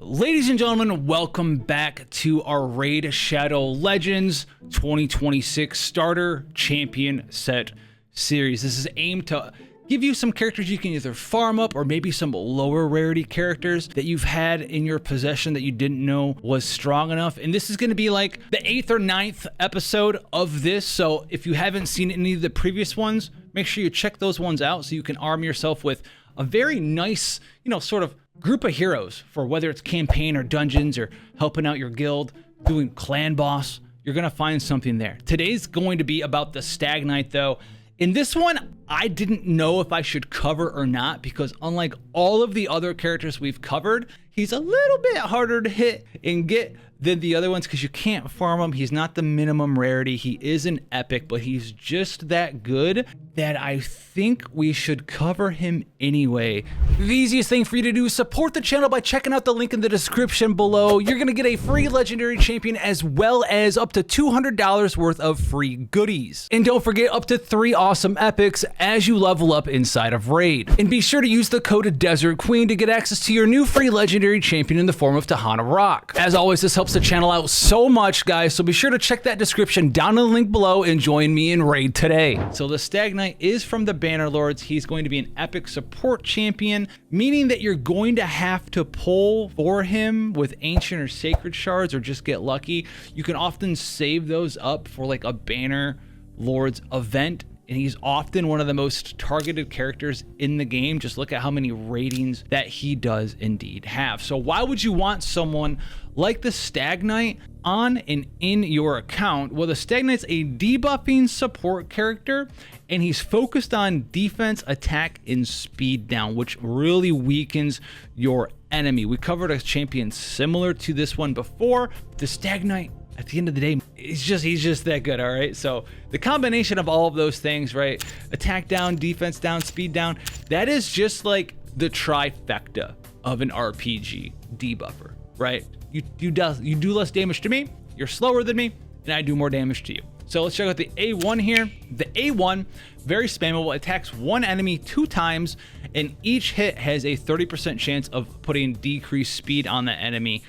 Ladies and gentlemen, welcome back to our Raid Shadow Legends 2026 Starter Champion Set Series. This is aimed to give you some characters you can either farm up or maybe some lower rarity characters that you've had in your possession that you didn't know was strong enough. And this is going to be like the 8th or 9th episode of this. So if you haven't seen any of the previous ones, make sure you check those ones out so you can arm yourself with a very nice, sort of group of heroes for whether it's campaign or dungeons or helping out your guild, doing clan boss. You're going to find something there. Today's going to be about the Stag Knight though. In this one, I didn't know if I should cover or not because unlike all of the other characters we've covered, he's a little bit harder to hit and get than the other ones because you can't farm him. He's not the minimum rarity. He is an epic, but he's just that good that I think we should cover him anyway. The easiest thing for you to do is support the channel by checking out the link in the description below. You're gonna get a free legendary champion as well as up to $200 worth of free goodies. And don't forget up to 3 awesome epics as you level up inside of Raid. And be sure to use the code Desert Queen to get access to your new free legendary champion in the form of Tahana Rock. As always, this helps the channel out so much, guys, so be sure to check that description down in the link below and join me in Raid today. So the Stag Knight is from the Banner Lords. He's going to be an epic support champion, meaning that you're going to have to pull for him with ancient or sacred shards or just get lucky. You can often save those up for like a Banner Lords event, and he's often one of the most targeted characters in the game. Just look at how many ratings that he does indeed have. So why would you want someone like the Stag Knight on and in your account? Well, the Stag Knight's a debuffing support character, and he's focused on defense, attack, and speed down, which really weakens your enemy. We covered a champion similar to this one before. The Stag Knight, at the end of the day, he's just that good, all right? So the combination of all of those things, right? Attack down, defense down, speed down, that is just like the trifecta of an RPG debuffer, right? You do less damage to me, you're slower than me, and I do more damage to you. So let's check out the A1 here. The A1, very spammable, attacks one enemy 2 times, and each hit has a 30% chance of putting decreased speed on the enemy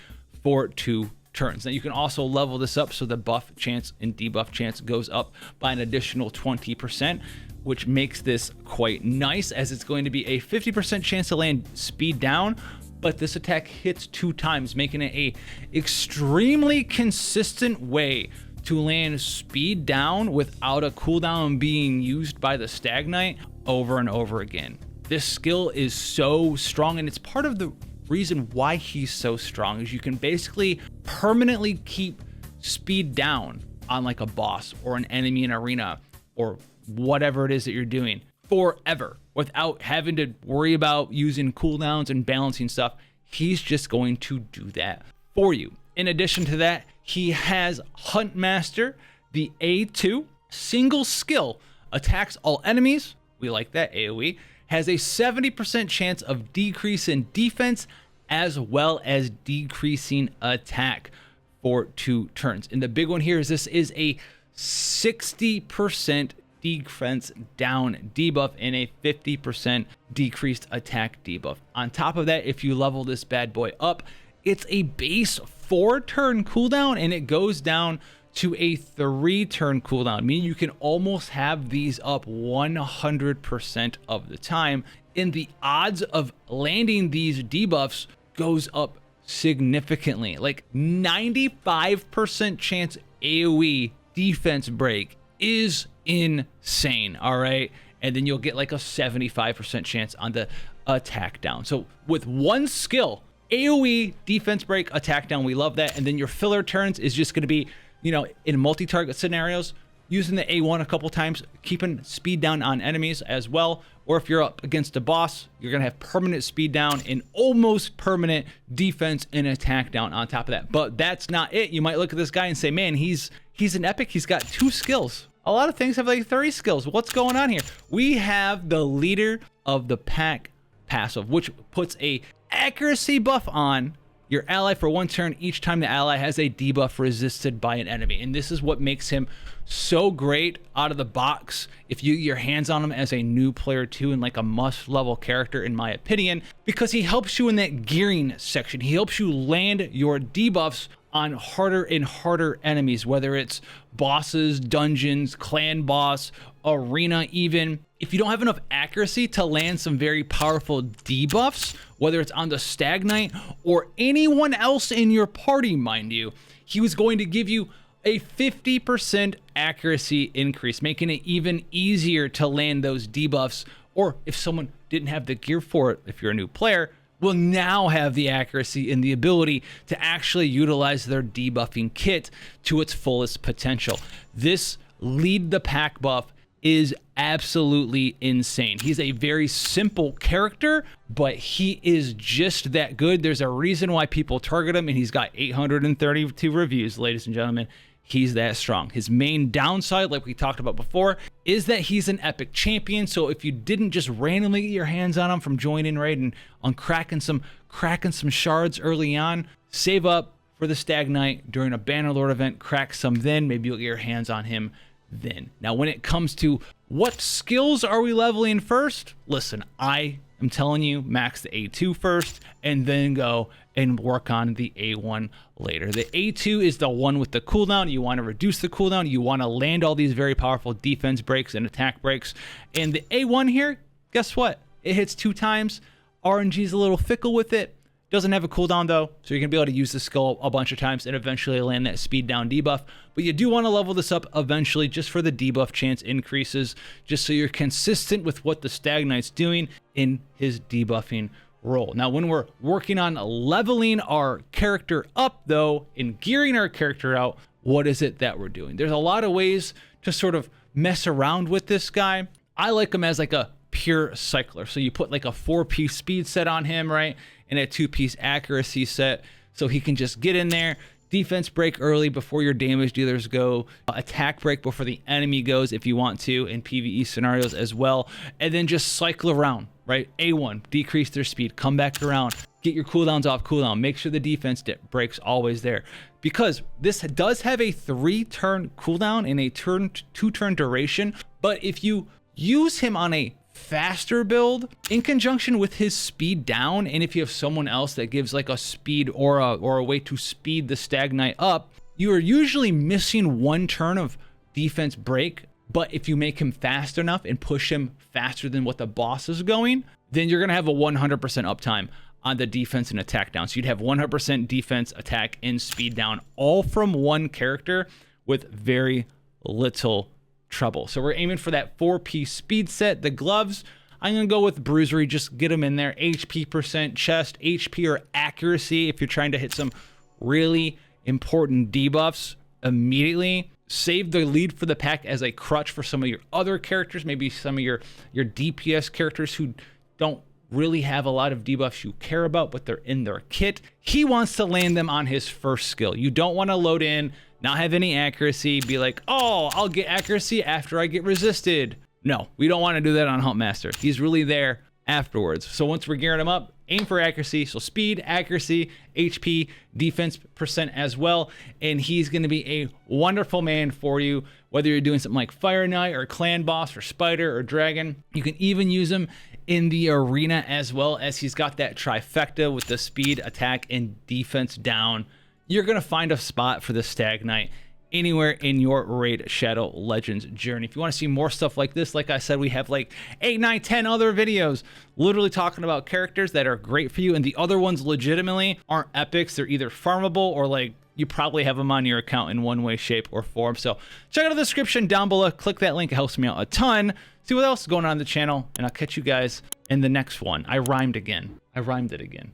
for 2 turns. Now you can also level this up so the buff chance and debuff chance goes up by an additional 20%, which makes this quite nice as it's going to be a 50% chance to land speed down, but this attack hits 2 times, making it a extremely consistent way to land speed down without a cooldown being used by the Stag Knight over and over again. This skill is so strong, and it's part of the reason why he's so strong is you can basically permanently keep speed down on like a boss or an enemy in arena or whatever it is that you're doing forever without having to worry about using cooldowns and balancing stuff. He's just going to do that for you. In addition to that, he has Hunt Master, the A2, single skill, attacks all enemies. We like that, AoE. Has a 70% chance of decrease in defense as well as decreasing attack for 2 turns. And the big one here is this is a 60% defense down debuff and a 50% decreased attack debuff. On top of that, if you level this bad boy up, it's a base 4-turn cooldown and it goes down to a 3-turn cooldown, meaning you can almost have these up 100% of the time, and the odds of landing these debuffs goes up significantly. Like 95% chance AoE defense break is insane, all right? And then you'll get like a 75% chance on the attack down. So with one skill, AoE, defense break, attack down, we love that. And then your filler turns is just going to be, in multi-target scenarios, using the A1 a couple times, keeping speed down on enemies as well. Or if you're up against a boss, you're going to have permanent speed down and almost permanent defense and attack down on top of that. But that's not it. You might look at this guy and say, man, he's an epic. He's got 2 skills. A lot of things have like 30 skills. What's going on here? We have the leader of the pack passive, which puts a accuracy buff on your ally for 1 turn each time the ally has a debuff resisted by an enemy. And this is what makes him so great out of the box if you get your hands on him as a new player too, and like a must level character in my opinion, because he helps you in that gearing section. He helps you land your debuffs on harder and harder enemies, whether it's bosses, dungeons, clan boss, arena even. If you don't have enough accuracy to land some very powerful debuffs, whether it's on the Stag Knight or anyone else in your party, mind you, he was going to give you a 50% accuracy increase, making it even easier to land those debuffs. Or if someone didn't have the gear for it, if you're a new player, will now have the accuracy and the ability to actually utilize their debuffing kit to its fullest potential. This lead the pack buff is absolutely insane. He's a very simple character, but he is just that good. There's a reason why people target him, and he's got 832 reviews, ladies and gentlemen. He's that strong. His main downside, like we talked about before, is that he's an epic champion. So if you didn't just randomly get your hands on him from joining raid and on cracking some shards early on, save up for the Stag Knight during a Bannerlord event, crack some then, maybe you'll get your hands on him then. Now, when it comes to what skills are we leveling first, listen, I am telling you, max the A2 first, and then go and work on the A1 later. The A2 is the one with the cooldown. You want to reduce the cooldown. You want to land all these very powerful defense breaks and attack breaks. And the A1 here, guess what? It hits 2 times. RNG is a little fickle with it. Doesn't have a cooldown though, so you're gonna be able to use the skill a bunch of times and eventually land that speed down debuff. But you do want to level this up eventually just for the debuff chance increases, just so you're consistent with what the Stag Knight's doing in his debuffing role. Now, when we're working on leveling our character up though, and gearing our character out, what is it that we're doing? There's a lot of ways to sort of mess around with this guy. I like him as like a pure cycler. So you put like a 4-piece speed set on him, right? And a 2-piece accuracy set, so he can just get in there, defense break early before your damage dealers go, attack break before the enemy goes if you want to in PvE scenarios as well, and then just cycle around, right? A1, decrease their speed, come back around, get your cooldowns off cooldown, make sure the defense break's always there. Because this does have a 3-turn cooldown and a 2-turn duration, but if you use him on a faster build in conjunction with his speed down, and if you have someone else that gives like a speed or a way to speed the Stag Knight up, you are usually missing 1 turn of defense break. But if you make him fast enough and push him faster than what the boss is going, then you're gonna have a 100% uptime on the defense and attack down. So you'd have 100% defense, attack, and speed down, all from one character with very little trouble. So we're aiming for that 4-piece speed set. The gloves, I'm gonna go with bruisery, just get them in there. HP percent, chest, HP or accuracy if you're trying to hit some really important debuffs immediately. Save the lead for the pack as a crutch for some of your other characters, maybe some of your DPS characters who don't really have a lot of debuffs you care about, but they're in their kit. He wants to land them on his first skill. You don't want to load in, not have any accuracy, be like, oh, I'll get accuracy after I get resisted. No, we don't want to do that on Huntmaster. He's really there afterwards. So once we're gearing him up, aim for accuracy. So speed, accuracy, HP, defense percent as well. And he's going to be a wonderful man for you, whether you're doing something like Fire Knight or Clan Boss or Spider or Dragon. You can even use him in the arena as well, as he's got that trifecta with the speed, attack, and defense down. You're going to find a spot for the Stag Knight anywhere in your Raid Shadow Legends journey. If you want to see more stuff like this, like I said, we have like 8, 9, 10 other videos literally talking about characters that are great for you, and the other ones legitimately aren't epics. They're either farmable or like you probably have them on your account in one way, shape, or form. So check out the description down below. Click that link. It helps me out a ton. See what else is going on the channel, and I'll catch you guys in the next one. I rhymed again. I rhymed it again.